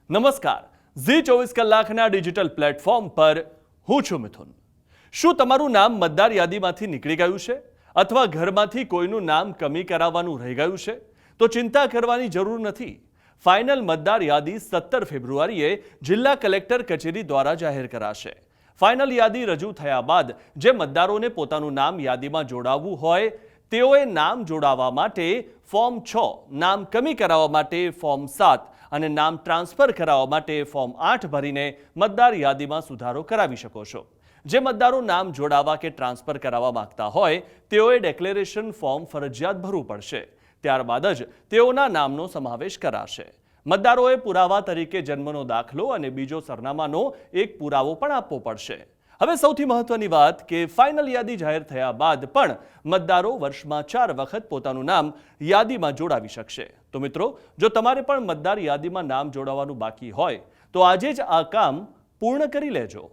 નમસ્કાર, ઝી 24 કલાકના digital platform પર હું છું મિથુન। શું તમારું નામ મતદાર યાદીમાંથી નીકળી ગયું છે અથવા ઘરમાંથી કોઈનું નામ કમી કરાવવાનું રહી ગયું છે? તો ચિંતા કરવાની જરૂર નથી। ફાઇનલ મતદાર યાદી 17 ફેબ્રુઆરીએ જિલ્લા કલેક્ટર કચેરી દ્વારા જાહેર કરાશે। ફાઇનલ યાદી રજૂ થયા બાદ જે મતદારોને પોતાનું નામ યાદીમાં જોડાવવું હોય તેઓએ નામ જોડાવા માટે ફોર્મ 6, નામ કમી કરાવવા માટે ફોર્મ 7 અને નામ ટ્રાન્સફર કરાવવા માટે ફોર્મ 8 ભરીને મતદાર યાદીમાં સુધારો કરાવી શકો છો। જે મતદારો નામ જોડાવા કે ટ્રાન્સફર કરાવવા માંગતા હોય તેઓએ ડેક્લેરેશન ફોર્મ ફરજિયાત ભરવું પડશે। ત્યારબાદ જ તેઓના નામનો સમાવેશ કરાશે। મતદારોએ પુરાવા તરીકે જન્મનો દાખલો અને બીજો સરનામાનો એક પુરાવો પણ આપવો પડશે। હવે સૌથી મહત્વની વાત કે ફાઇનલ યાદી જાહેર થયા બાદ પણ મતદારો વર્ષમાં 4 વખત પોતાનું નામ યાદીમાં જોડાવી શકશે। તો મિત્રો, જો તમારે પણ મતદાર યાદીમાં નામ જોડાવાનું બાકી હોય તો આજે જ આ કામ પૂર્ણ કરી લેજો।